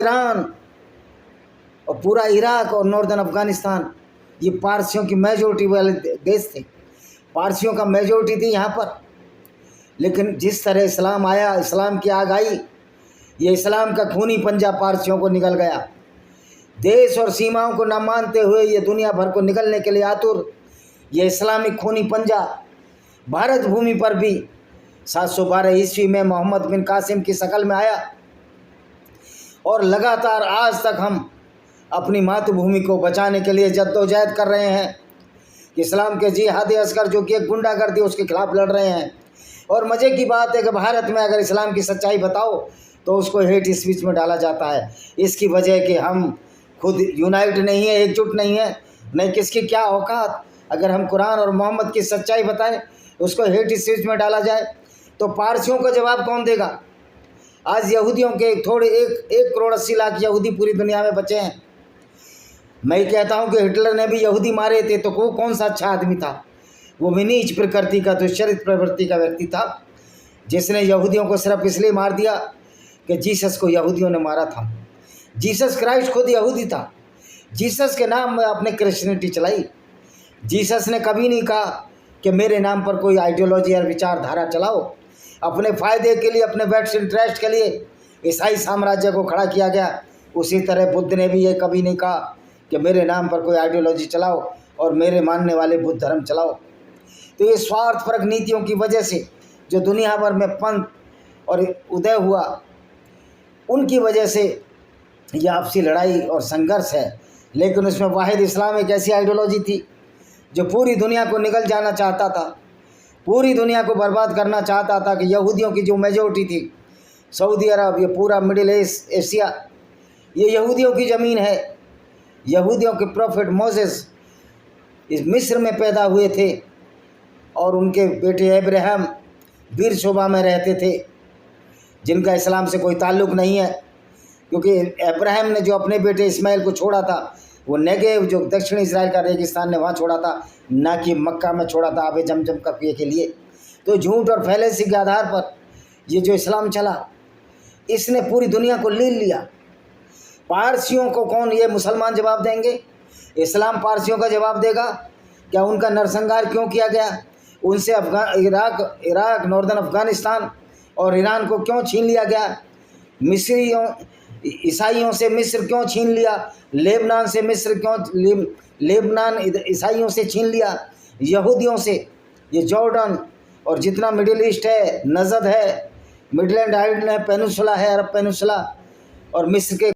Iran और पूरा Iraq और नॉर्दर्न अफगानिस्तान ये पारसियों की मेजोरिटी वाले देश थे, पारसियों का मेजोरिटी थी यहाँ पर। लेकिन जिस तरह इस्लाम आया, इस्लाम की आगाही, ये इस्लाम का खूनी पंजा पारसियों को निकल गया। देश और सीमाओं को न मानते हुए ये दुनिया भर को निकलने के लिए आतुर ये इस्लामिक खूनी पंजा भारत भूमि पर भी 712 ईस्वी में मोहम्मद बिन कासिम की शक्ल में आया और लगातार आज तक हम अपनी मातृभूमि को बचाने के लिए जद्दोजहद कर रहे हैं। इस्लाम के जिहादी अस्कर जो कि एक गुंडागर्दी उसके खिलाफ लड़ रहे हैं। और मज़े की बात है कि भारत में अगर इस्लाम की सच्चाई बताओ तो उसको हेट स्पीच में डाला जाता है। इसकी वजह कि हम खुद यूनाइट नहीं है, एकजुट नहीं है, नहीं किसकी क्या औकात। अगर हम कुरान और मोहम्मद की सच्चाई बताएं उसको हेट स्पीच में डाला जाए तो पारसियों का जवाब कौन देगा? आज यहूदियों के थोड़े 1 करोड़ 80 लाख यहूदी पूरी दुनिया में बचे हैं। मैं कहता हूं कि हिटलर ने भी यहूदी मारे थे तो वो कौन सा अच्छा आदमी था? वो भी नीच प्रकृति का, दुष्चरित प्रवृत्ति का व्यक्ति था जिसने यहूदियों को सिर्फ इसलिए मार दिया कि जीसस को यहूदियों ने मारा था। जीसस क्राइस्ट खुद यहूदी था। जीसस के नाम में आपने क्रिश्चियनिटी चलाई। जीसस ने कभी नहीं कहा कि मेरे नाम पर कोई आइडियोलॉजी या विचारधारा चलाओ। अपने फ़ायदे के लिए, अपने बेस्ट इंटरेस्ट के लिए ईसाई साम्राज्य को खड़ा किया गया। उसी तरह बुद्ध ने भी ये कभी नहीं कहा कि मेरे नाम पर कोई आइडियोलॉजी चलाओ और मेरे मानने वाले बुद्ध धर्म चलाओ। तो ये स्वार्थपरक नीतियों की वजह से जो दुनिया भर में पंथ और उदय हुआ, उनकी वजह से ये आपसी लड़ाई और संघर्ष है। लेकिन उसमें वाहिद इस्लाम एक ऐसी आइडियोलॉजी थी जो पूरी दुनिया को निगल जाना चाहता था, पूरी दुनिया को बर्बाद करना चाहता था। कि यहूदियों की जो मेजोरिटी थी, सऊदी अरब, ये पूरा मिडिल ईस्ट, एशिया, ये यहूदियों की ज़मीन है। यहूदियों के प्रॉफिट मोसेस इस मिस्र में पैदा हुए थे और उनके बेटे अब्राहम बीरशोबा में रहते थे, जिनका इस्लाम से कोई ताल्लुक़ नहीं है। क्योंकि अब्राहम ने जो अपने बेटे इस्माइल को छोड़ा था वो नेगेव, जो दक्षिण इजराइल का रेगिस्तान ने वहाँ छोड़ा था, ना कि मक्का में छोड़ा था आबे जमजम का पिए के लिए। तो झूठ और फैलेसी के आधार पर ये जो इस्लाम चला, इसने पूरी दुनिया को ले लिया। पारसियों को कौन, ये मुसलमान जवाब देंगे? इस्लाम पारसियों का जवाब देगा? क्या उनका नरसंहार क्यों किया गया? उनसे इराक, नॉर्दर्न अफगानिस्तान और ईरान को क्यों छीन लिया गया? मिस्रियों, ईसाइयों से मिस्र क्यों छीन लिया? लेबनान से मिस्र क्यों, लेबनान ईसाइयों से छीन लिया? यहूदियों से ये जॉर्डन और जितना मिडिल ईस्ट है, नजद है, मिडलैंड आइलैंड है, पेनिनसुला है, अरब पेनिनसुला, और मिस्र के